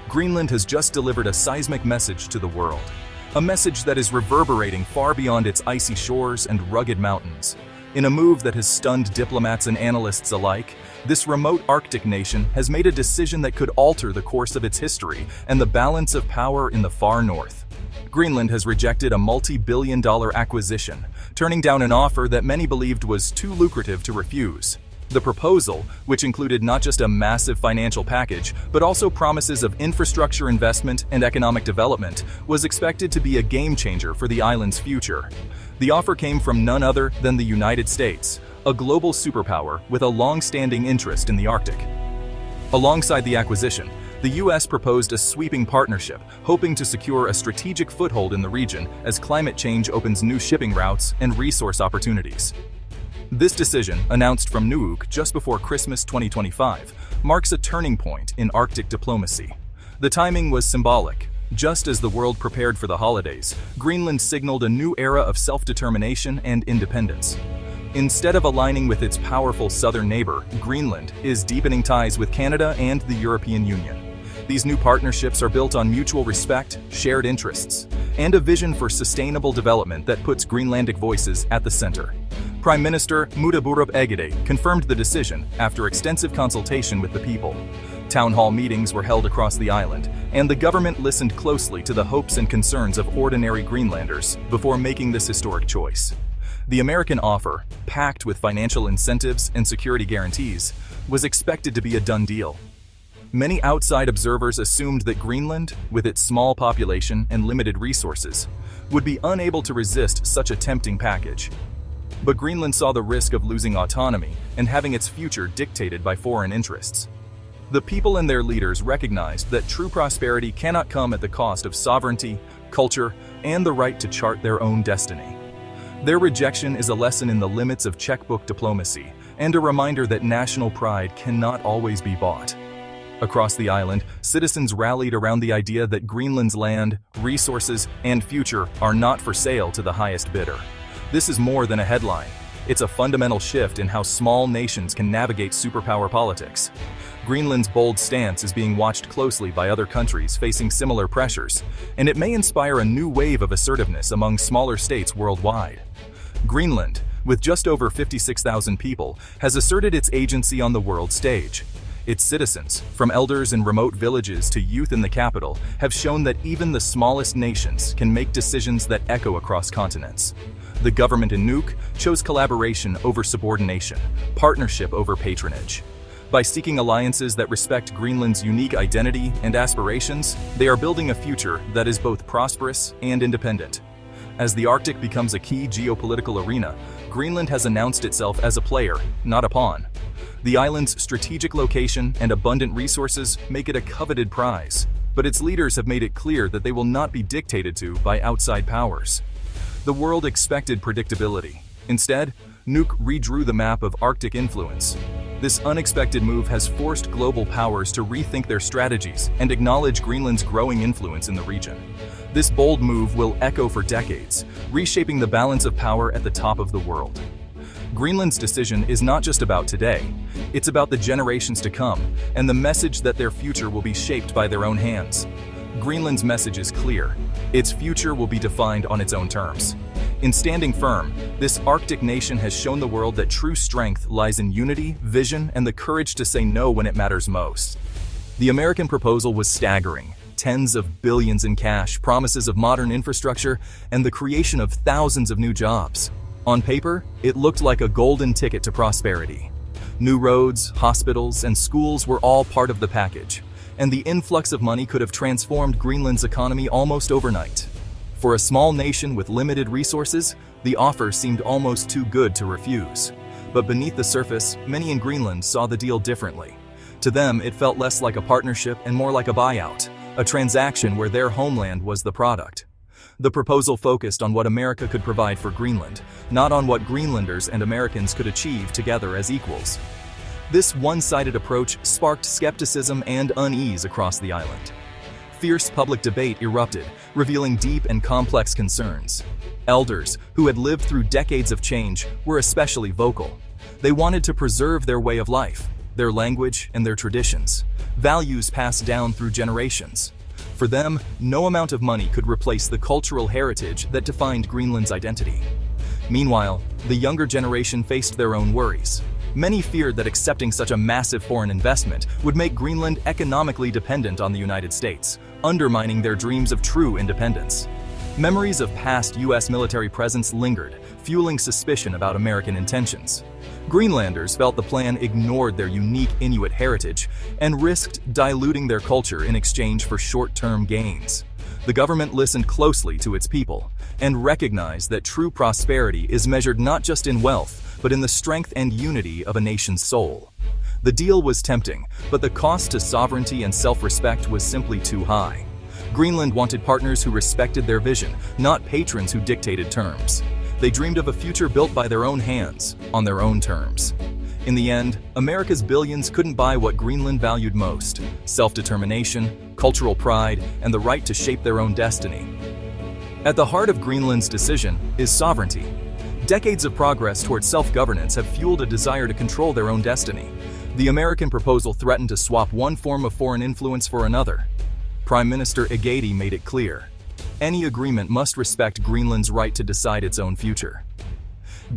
Greenland has just delivered a seismic message to the world. A message that is reverberating far beyond its icy shores and rugged mountains. In a move that has stunned diplomats and analysts alike, this remote Arctic nation has made a decision that could alter the course of its history and the balance of power in the far north. Greenland has rejected a multi-billion-dollar acquisition, turning down an offer that many believed was too lucrative to refuse. The proposal, which included not just a massive financial package, but also promises of infrastructure investment and economic development, was expected to be a game-changer for the island's future. The offer came from none other than the United States, a global superpower with a long-standing interest in the Arctic. Alongside the acquisition, the U.S. proposed a sweeping partnership, hoping to secure a strategic foothold in the region as climate change opens new shipping routes and resource opportunities. This decision, announced from Nuuk just before Christmas 2025, marks a turning point in Arctic diplomacy. The timing was symbolic. Just as the world prepared for the holidays, Greenland signaled a new era of self-determination and independence. Instead of aligning with its powerful southern neighbor, Greenland is deepening ties with Canada and the European Union. These new partnerships are built on mutual respect, shared interests, and a vision for sustainable development that puts Greenlandic voices at the center. Prime Minister Mudaburup Egede confirmed the decision after extensive consultation with the people. Town hall meetings were held across the island, and the government listened closely to the hopes and concerns of ordinary Greenlanders before making this historic choice. The American offer, packed with financial incentives and security guarantees, was expected to be a done deal. Many outside observers assumed that Greenland, with its small population and limited resources, would be unable to resist such a tempting package. But Greenland saw the risk of losing autonomy and having its future dictated by foreign interests. The people and their leaders recognized that true prosperity cannot come at the cost of sovereignty, culture, and the right to chart their own destiny. Their rejection is a lesson in the limits of checkbook diplomacy and a reminder that national pride cannot always be bought. Across the island, citizens rallied around the idea that Greenland's land, resources, and future are not for sale to the highest bidder. This is more than a headline. It's a fundamental shift in how small nations can navigate superpower politics. Greenland's bold stance is being watched closely by other countries facing similar pressures, and it may inspire a new wave of assertiveness among smaller states worldwide. Greenland, with just over 56,000 people, has asserted its agency on the world stage. Its citizens, from elders in remote villages to youth in the capital, have shown that even the smallest nations can make decisions that echo across continents. The government in Nuuk chose collaboration over subordination, partnership over patronage. By seeking alliances that respect Greenland's unique identity and aspirations, they are building a future that is both prosperous and independent. As the Arctic becomes a key geopolitical arena, Greenland has announced itself as a player, not a pawn. The island's strategic location and abundant resources make it a coveted prize, but its leaders have made it clear that they will not be dictated to by outside powers. The world expected predictability. Instead, Nuuk redrew the map of Arctic influence. This unexpected move has forced global powers to rethink their strategies and acknowledge Greenland's growing influence in the region. This bold move will echo for decades, reshaping the balance of power at the top of the world. Greenland's decision is not just about today, it's about the generations to come and the message that their future will be shaped by their own hands. Greenland's message is clear. Its future will be defined on its own terms. In standing firm, this Arctic nation has shown the world that true strength lies in unity, vision, and the courage to say no when it matters most. The American proposal was staggering. Tens of billions in cash, promises of modern infrastructure, and the creation of thousands of new jobs. On paper, it looked like a golden ticket to prosperity. New roads, hospitals, and schools were all part of the package, and the influx of money could have transformed Greenland's economy almost overnight. For a small nation with limited resources, the offer seemed almost too good to refuse. But beneath the surface, many in Greenland saw the deal differently. To them, it felt less like a partnership and more like a buyout, a transaction where their homeland was the product. The proposal focused on what America could provide for Greenland, not on what Greenlanders and Americans could achieve together as equals. This one-sided approach sparked skepticism and unease across the island. Fierce public debate erupted, revealing deep and complex concerns. Elders, who had lived through decades of change, were especially vocal. They wanted to preserve their way of life, their language, and their traditions, values passed down through generations. For them, no amount of money could replace the cultural heritage that defined Greenland's identity. Meanwhile, the younger generation faced their own worries. Many feared that accepting such a massive foreign investment would make Greenland economically dependent on the United States, undermining their dreams of true independence. Memories of past U.S. military presence lingered, fueling suspicion about American intentions. Greenlanders felt the plan ignored their unique Inuit heritage and risked diluting their culture in exchange for short-term gains. The government listened closely to its people and recognized that true prosperity is measured not just in wealth, but in the strength and unity of a nation's soul. The deal was tempting, but the cost to sovereignty and self-respect was simply too high. Greenland wanted partners who respected their vision, not patrons who dictated terms. They dreamed of a future built by their own hands, on their own terms. In the end, America's billions couldn't buy what Greenland valued most: self-determination, cultural pride, and the right to shape their own destiny. At the heart of Greenland's decision is sovereignty. Decades of progress towards self-governance have fueled a desire to control their own destiny. The American proposal threatened to swap one form of foreign influence for another. Prime Minister Egede made it clear: any agreement must respect Greenland's right to decide its own future.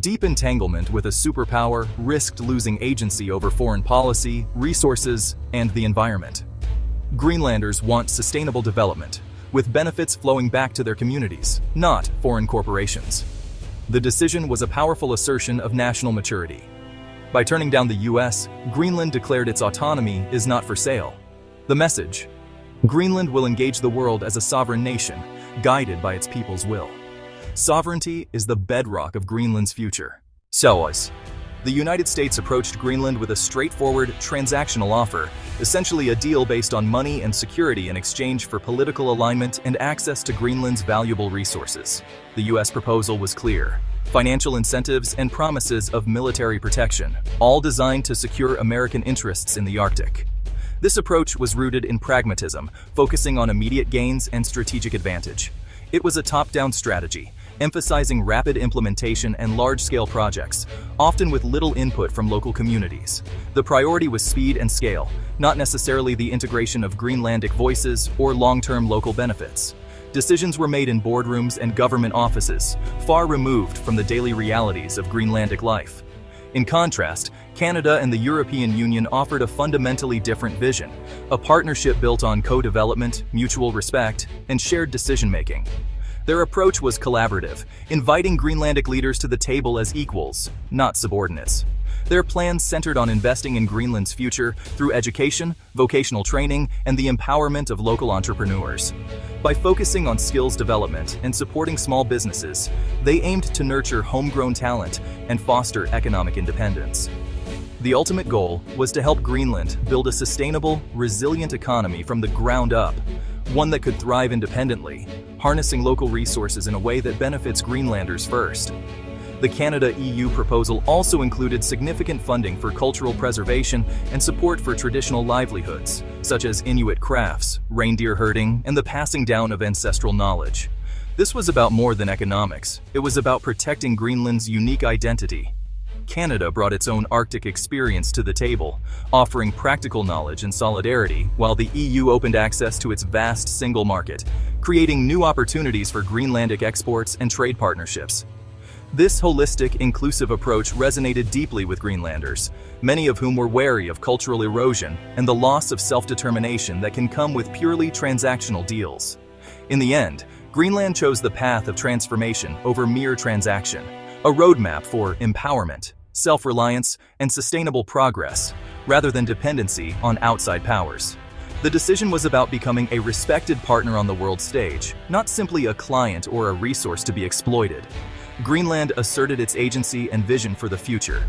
Deep entanglement with a superpower risked losing agency over foreign policy, resources, and the environment. Greenlanders want sustainable development, with benefits flowing back to their communities, not foreign corporations. The decision was a powerful assertion of national maturity. By turning down the U.S., Greenland declared its autonomy is not for sale. The message: Greenland will engage the world as a sovereign nation, guided by its people's will. Sovereignty is the bedrock of Greenland's future. The United States approached Greenland with a straightforward, transactional offer, essentially a deal based on money and security in exchange for political alignment and access to Greenland's valuable resources. The U.S. proposal was clear: financial incentives and promises of military protection, all designed to secure American interests in the Arctic. This approach was rooted in pragmatism, focusing on immediate gains and strategic advantage. It was a top-down strategy, emphasizing rapid implementation and large-scale projects, often with little input from local communities. The priority was speed and scale, not necessarily the integration of Greenlandic voices or long-term local benefits. Decisions were made in boardrooms and government offices, far removed from the daily realities of Greenlandic life. In contrast, Canada and the European Union offered a fundamentally different vision: a partnership built on co-development, mutual respect, and shared decision-making. Their approach was collaborative, inviting Greenlandic leaders to the table as equals, not subordinates. Their plans centered on investing in Greenland's future through education, vocational training, and the empowerment of local entrepreneurs. By focusing on skills development and supporting small businesses, they aimed to nurture homegrown talent and foster economic independence. The ultimate goal was to help Greenland build a sustainable, resilient economy from the ground up, one that could thrive independently, harnessing local resources in a way that benefits Greenlanders first. The Canada-EU proposal also included significant funding for cultural preservation and support for traditional livelihoods, such as Inuit crafts, reindeer herding, and the passing down of ancestral knowledge. This was about more than economics. It was about protecting Greenland's unique identity. Canada brought its own Arctic experience to the table, offering practical knowledge and solidarity, while the EU opened access to its vast single market, creating new opportunities for Greenlandic exports and trade partnerships. This holistic, inclusive approach resonated deeply with Greenlanders, many of whom were wary of cultural erosion and the loss of self-determination that can come with purely transactional deals. In the end, Greenland chose the path of transformation over mere transaction, a roadmap for empowerment, self-reliance, and sustainable progress, rather than dependency on outside powers. The decision was about becoming a respected partner on the world stage, not simply a client or a resource to be exploited. Greenland asserted its agency and vision for the future.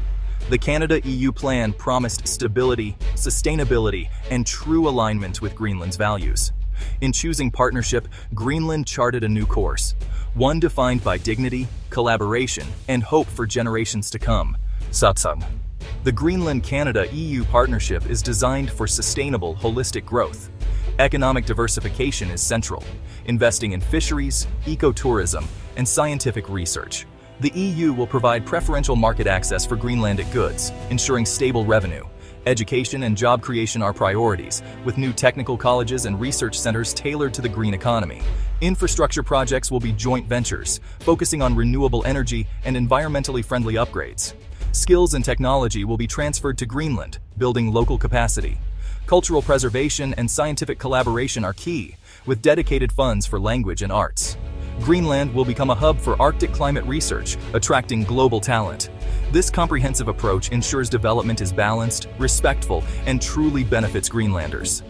The Canada-EU plan promised stability, sustainability, and true alignment with Greenland's values. In choosing partnership, Greenland charted a new course, one defined by dignity, collaboration, and hope for generations to come. Satsang. The Greenland-Canada-EU partnership is designed for sustainable, holistic growth. Economic diversification is central, investing in fisheries, ecotourism, and scientific research. The EU will provide preferential market access for Greenlandic goods, ensuring stable revenue, Education and job creation are priorities, with new technical colleges and research centers tailored to the green economy. Infrastructure projects will be joint ventures, focusing on renewable energy and environmentally friendly upgrades. Skills and technology will be transferred to Greenland, building local capacity. Cultural preservation and scientific collaboration are key, with dedicated funds for language and arts. Greenland will become a hub for Arctic climate research, attracting global talent. This comprehensive approach ensures development is balanced, respectful, and truly benefits Greenlanders.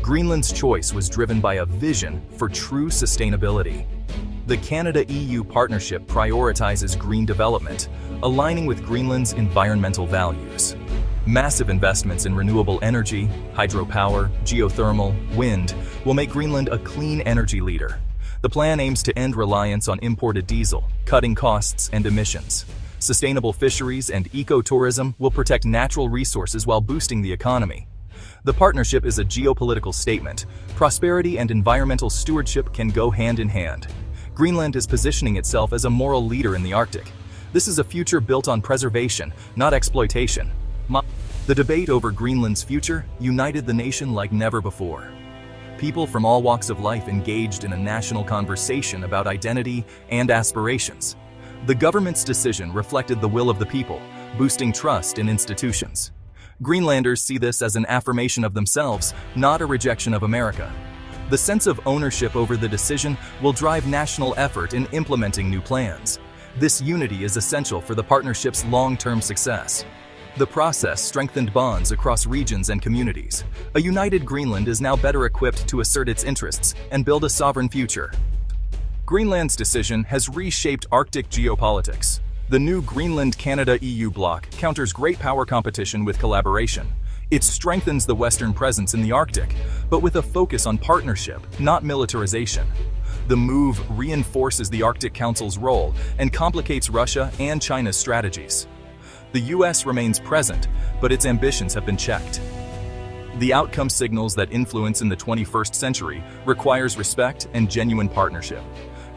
Greenland's choice was driven by a vision for true sustainability. The Canada-EU partnership prioritizes green development, aligning with Greenland's environmental values. Massive investments in renewable energy, hydropower, geothermal, wind will make Greenland a clean energy leader. The plan aims to end reliance on imported diesel, cutting costs and emissions. Sustainable fisheries and ecotourism will protect natural resources while boosting the economy. The partnership is a geopolitical statement. Prosperity and environmental stewardship can go hand in hand. Greenland is positioning itself as a moral leader in the Arctic. This is a future built on preservation, not exploitation. The debate over Greenland's future united the nation like never before. People from all walks of life engaged in a national conversation about identity and aspirations. The government's decision reflected the will of the people, boosting trust in institutions. Greenlanders see this as an affirmation of themselves, not a rejection of America. The sense of ownership over the decision will drive national effort in implementing new plans. This unity is essential for the partnership's long-term success. The process strengthened bonds across regions and communities. A united Greenland is now better equipped to assert its interests and build a sovereign future. Greenland's decision has reshaped Arctic geopolitics. The new Greenland-Canada-EU bloc counters great power competition with collaboration. It strengthens the Western presence in the Arctic, but with a focus on partnership, not militarization. The move reinforces the Arctic Council's role and complicates Russia and China's strategies. The US remains present, but its ambitions have been checked. The outcome signals that influence in the 21st century requires respect and genuine partnership.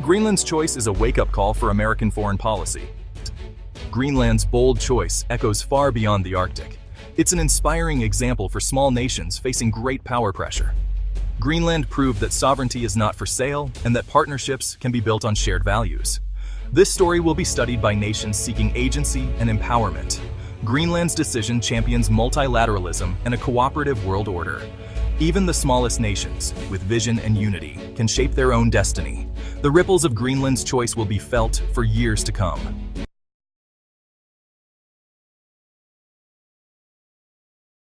Greenland's choice is a wake-up call for American foreign policy. Greenland's bold choice echoes far beyond the Arctic. It's an inspiring example for small nations facing great power pressure. Greenland proved that sovereignty is not for sale and that partnerships can be built on shared values. This story will be studied by nations seeking agency and empowerment. Greenland's decision champions multilateralism and a cooperative world order. Even the smallest nations, with vision and unity, can shape their own destiny. The ripples of Greenland's choice will be felt for years to come.